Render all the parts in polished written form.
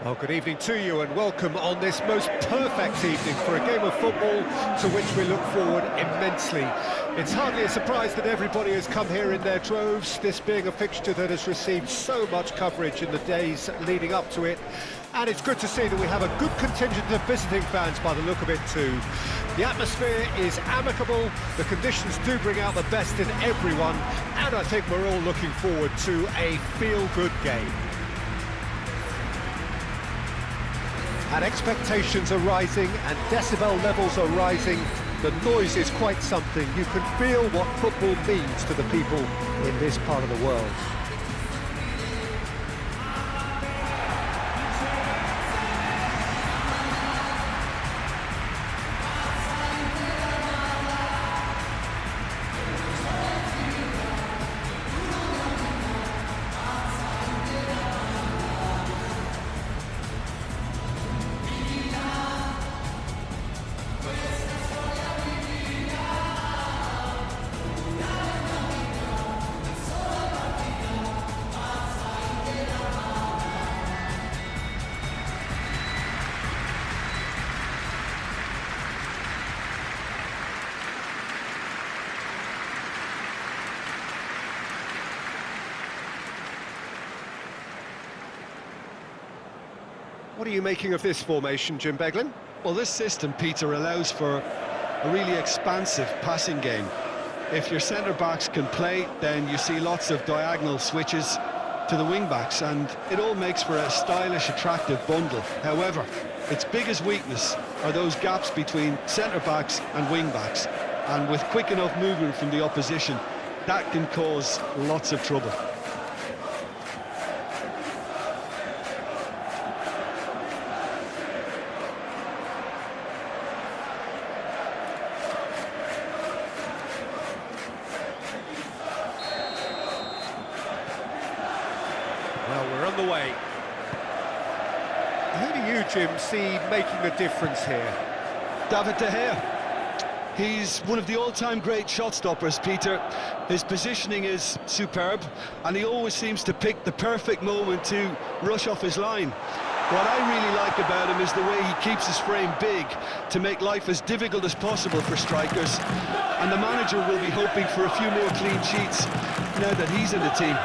Well, good evening to you and welcome on this most perfect evening for a game of football to which we look forward immensely. It's hardly a surprise that everybody has come here in their droves, this being a fixture that has received so much coverage in the days leading up to it. And it's good to see that we have a good contingent of visiting fans by the look of it too. The atmosphere is amicable, the conditions do bring out the best in everyone, and I think we're all looking forward to a feel-good game. And expectations are rising and decibel levels are rising. The noise is quite something. You can feel what football means to the people in this part of the world. What are you making of this formation, Jim Beglin? Well, this system, Peter, allows for a really expansive passing game. If your centre-backs can play, then you see lots of diagonal switches to the wing-backs, and it all makes for a stylish, attractive bundle. However, its biggest weakness are those gaps between centre-backs and wing-backs, and with quick enough movement from the opposition, that can cause lots of trouble. Well, we're on the way. Who do you, Jim, see making a difference here? David De Gea. He's one of the all-time great shot-stoppers, Peter. His positioning is superb, and he always seems to pick the perfect moment to rush off his line. What I really like about him is the way he keeps his frame big to make life as difficult as possible for strikers. And the manager will be hoping for a few more clean sheets now that he's in the team.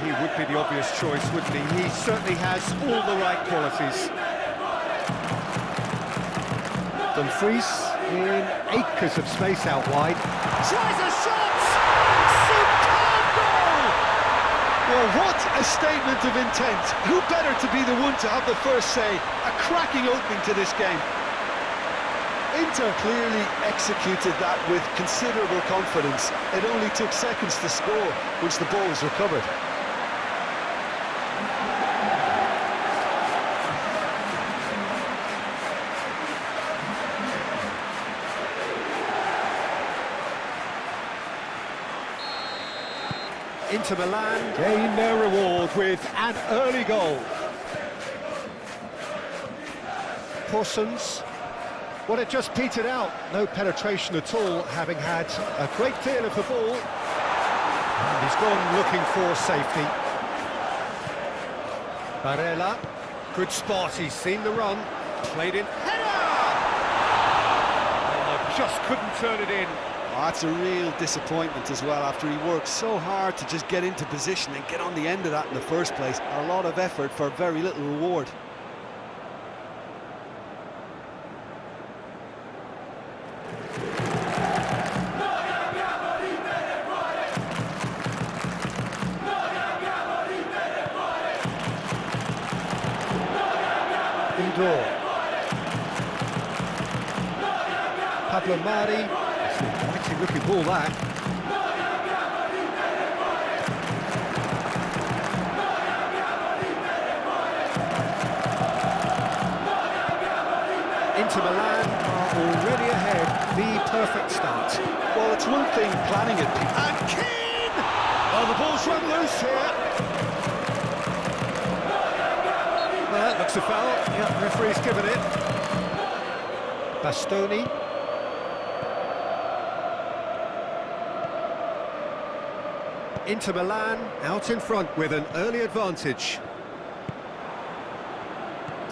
He would be the obvious choice, wouldn't he? He certainly has all the right qualities. Dumfries in acres of space out wide. Tries a shot! Superb goal! Well, what a statement of intent. Who better to be the one to have the first say? A cracking opening to this game. Inter clearly executed that with considerable confidence. It only took seconds to score once the ball was recovered. Inter Milan gain their reward with an early goal. Porsons. Well, it just petered out. No penetration at all, having had a great deal of the ball. And he's gone looking for safety. Barella. Good spot, he's seen the run. Played in. Header! Oh, just couldn't turn it in. Oh, that's a real disappointment as well, after he worked so hard to just get into position and get on the end of that in the first place. A lot of effort for very little reward. Indoor. Pablo Mari. Actually looking ball that. Inter Milan are already ahead. The perfect start. Well, it's one thing planning it. And Keane! Oh, the ball's run loose here. Well, that looks a foul. Yeah, referee's given it. Bastoni. Inter Milan out in front with an early advantage.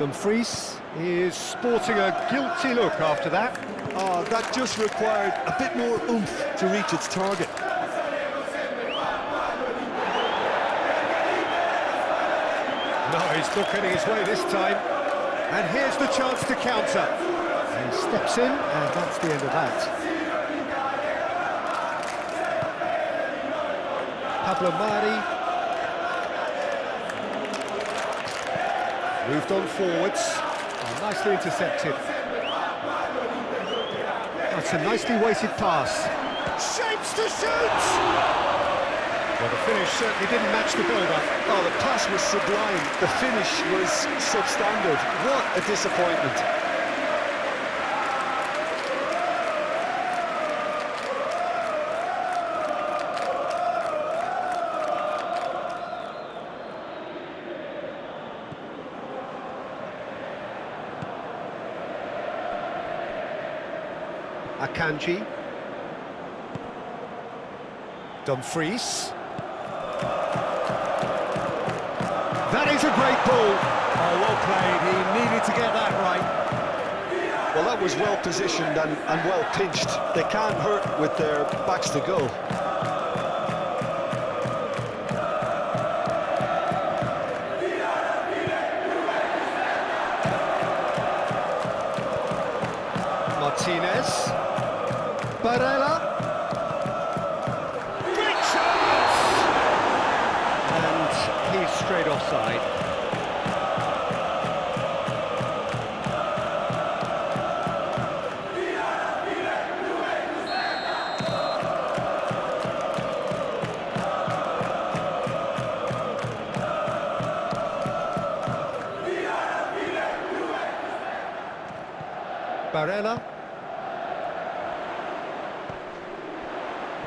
Dumfries is sporting a guilty look after that. Oh, that just required a bit more oomph to reach its target. No, he's not getting his way this time. And here's the chance to counter. He steps in, and that's the end of that. Pablo Mari. Moved on forwards. Oh, nicely intercepted. That's a nicely weighted pass. Shapes to shoot! Well, the finish certainly didn't match the build-up. Oh, the pass was sublime. The finish was substandard. What a disappointment. Akanji. Dumfries. That is a great ball. Oh, well played. He needed to get that right. Well, that was well positioned and well pinched. They can't hurt with their backs to goal. Martinez. Barella. Great chance! And he's straight offside. Barella.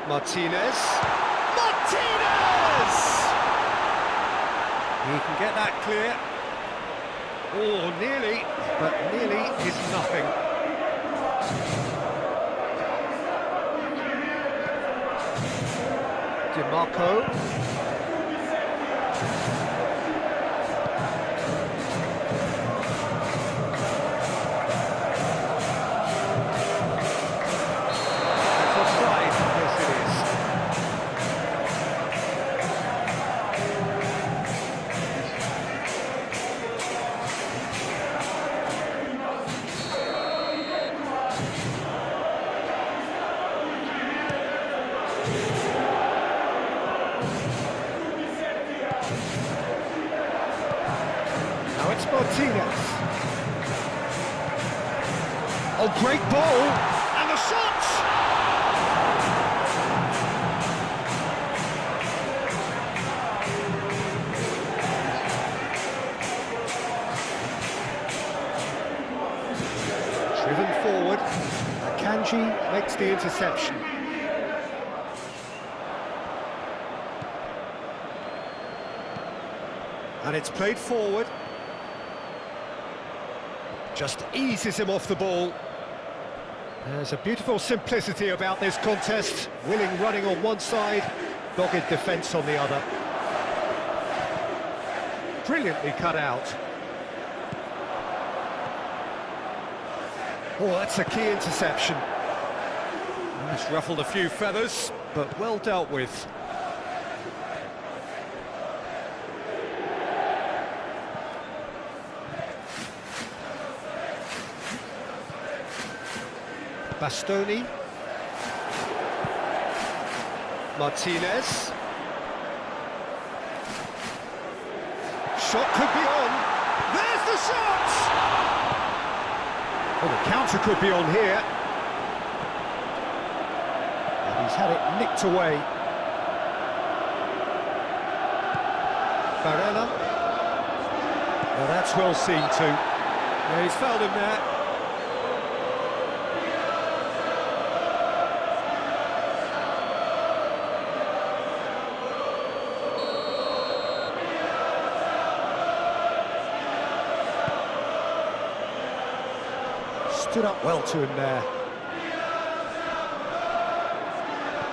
Martinez. Martinez! He can get that clear. Oh, nearly, but nearly is nothing. DiMarco. Now it's Martinez. Oh, great ball! And the shot! Driven forward. Akanji makes the interception. And it's played forward. Just eases him off the ball. There's a beautiful simplicity about this contest. Willing running on one side, dogged defence on the other. Brilliantly cut out. Oh, that's a key interception. It's ruffled a few feathers, but well dealt with. Bastoni. Martinez. Shot could be on. There's the shot! Well, the counter could be on here. And he's had it nicked away. Barella. Well, that's well seen too. Yeah, he's fouled him there. Stood up well to him there.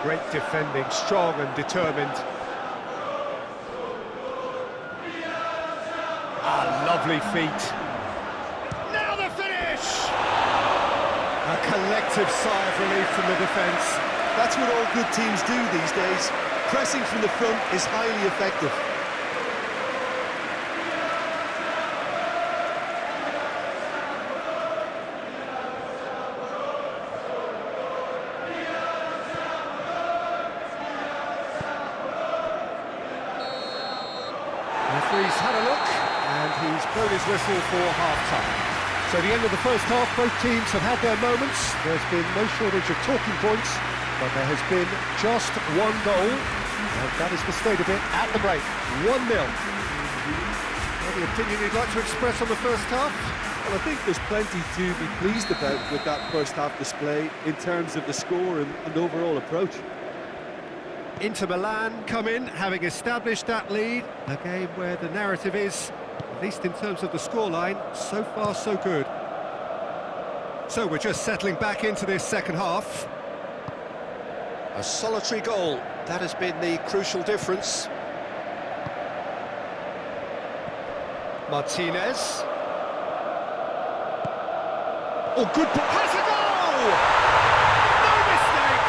Great defending, strong and determined. Ah, lovely feet. A collective sigh of relief from the defence. That's what all good teams do these days. Pressing from the front is highly effective. Referee's had a look, and he's blown his whistle for half-time. So the end of the first half, both teams have had their moments. There's been no shortage of talking points, but there has been just one goal, and that is the state of it at the break. 1-0. Any opinion you'd like to express on the first half? Well, I think there's plenty to be pleased about with that first half display in terms of the score and overall approach. Inter Milan come in, having established that lead. A game where the narrative is, at least in terms of the scoreline, so far so good. So we're just settling back into this second half. A solitary goal, that has been the crucial difference. Martinez. Oh, good ball. Has a goal! No mistake!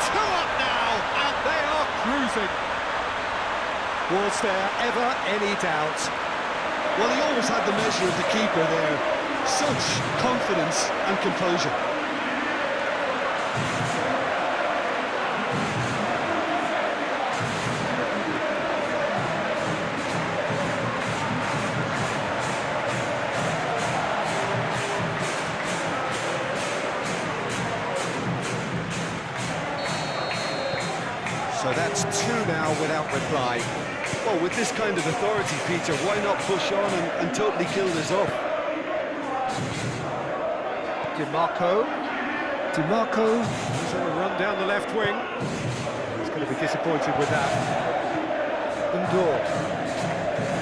2 up now, and they are cruising. Was there ever any doubt? Well, he always had the measure of the keeper there. Such confidence and composure. So that's 2 now without reply. Well, with this kind of authority, Peter, why not push on and totally kill this off? DiMarco is on a run down the left wing. He's going to be disappointed with that. Undor.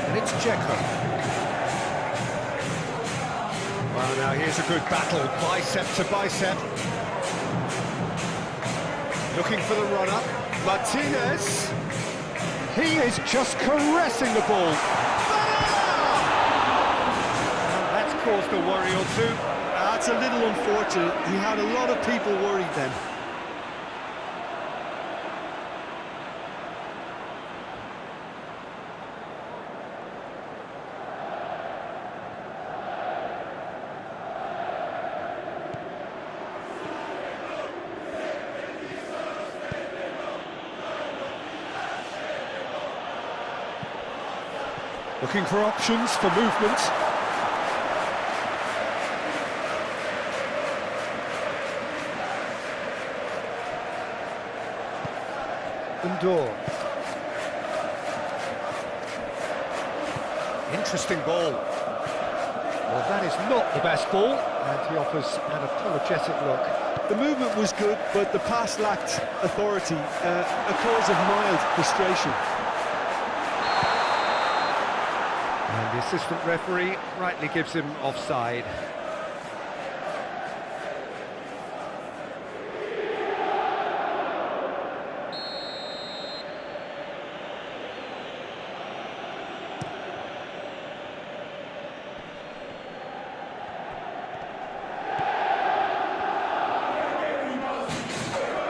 And it's Dzeko. Well, now here's a good battle, bicep to bicep. Looking for the run-up. Martinez. He is just caressing the ball. Well, that's caused a worry or two. That's a little unfortunate. He had a lot of people worried then. Looking for options for movement. Undor. Interesting ball. Well, that is not the best ball, and he offers an apologetic look. The movement was good, but the pass lacked authority, a cause of mild frustration. And the assistant referee rightly gives him offside.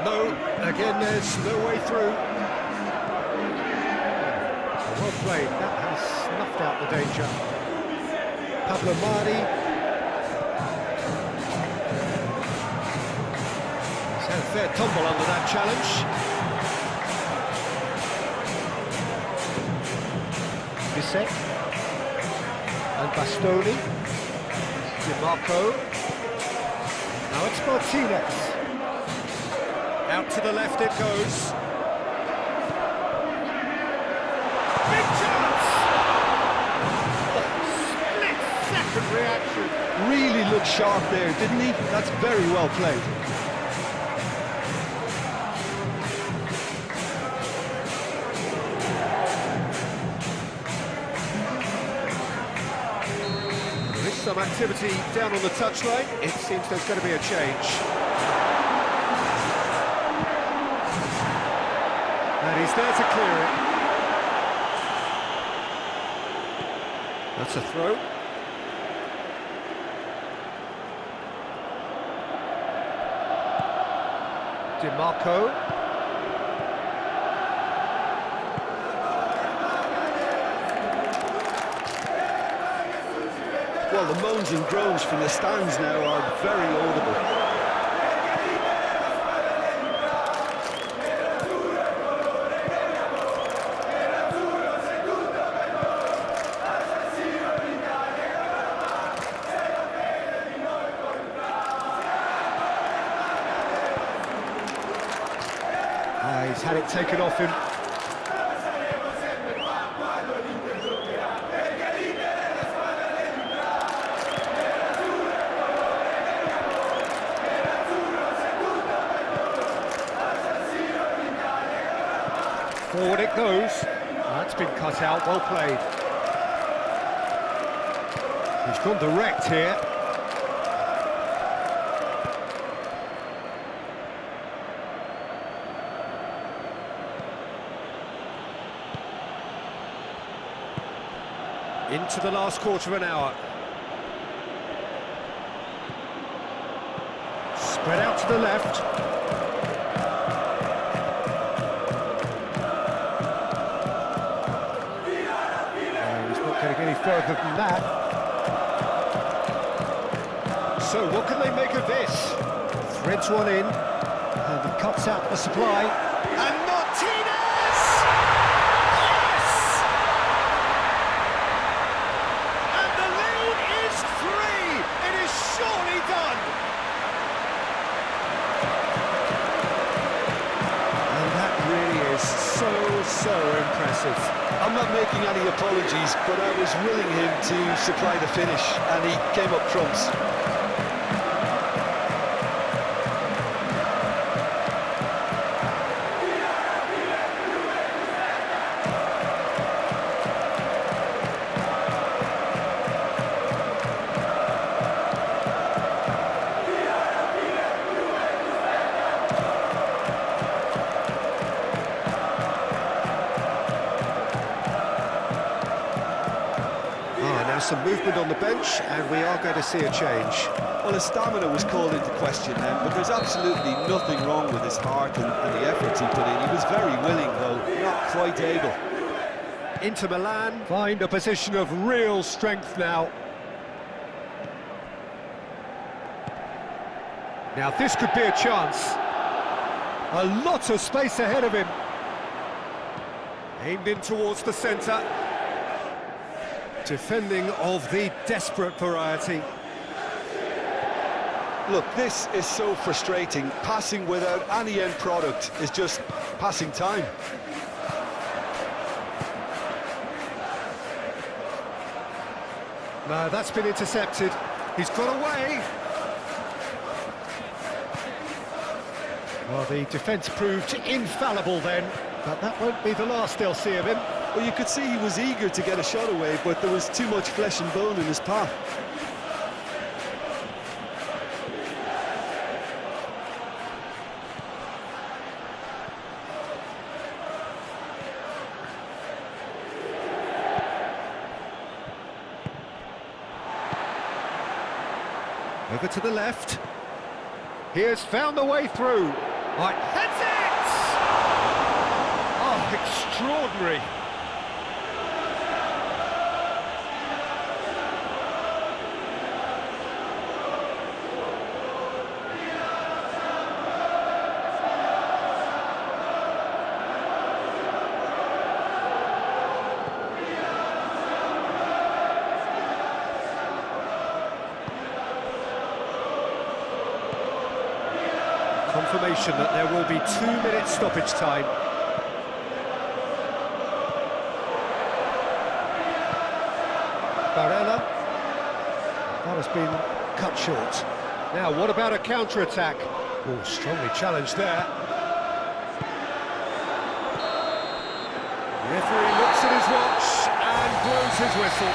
No, again there's no way through. Well played, that has snuffed out the danger. Pablo Mari. He's had a fair tumble under that challenge. Bissek. And Bastoni. DiMarco. Now it's Martinez. Out to the left it goes. Big chance! Split-second reaction. Really looked sharp there, didn't he? That's very well played. There is some activity down on the touchline. It seems there's going to be a change. And he's there to clear it. That's a throw. DiMarco. Well, the moans and groans from the stands now are very audible. He's had it taken off him. Forward it goes. That's been cut out, well played. He's gone direct here. Into the last quarter of an hour. Spread out to the left. He's not getting any further than that. So what can they make of this? Threads one in, and he cuts out the supply. And Martinez! Yes! And the lead is 3! It is surely done! And that really is so impressive. I'm not making any apologies, but I was willing him to supply the finish, and he came up trumps. Some movement on the bench, and we are going to see a change. Well, his stamina was called into question then, but there's absolutely nothing wrong with his heart and the efforts he put in. He was very willing, though, not quite able. Inter Milan find a position of real strength now. Now this could be a chance. A lot of space ahead of him. Aimed in towards the centre. Defending of the desperate variety. Look, this is so frustrating. Passing without any end product is just passing time. No, that's been intercepted. He's got away. Well, the defence proved infallible then, but that won't be the last they'll see of him. Well, you could see he was eager to get a shot away, but there was too much flesh and bone in his path. Over to the left. He has found the way through. Right, heads it! Oh, extraordinary. Confirmation that there will be 2 minutes stoppage time. Barella. That has been cut short. Now, what about a counter-attack? Oh, strongly challenged there. The referee looks at his watch and blows his whistle.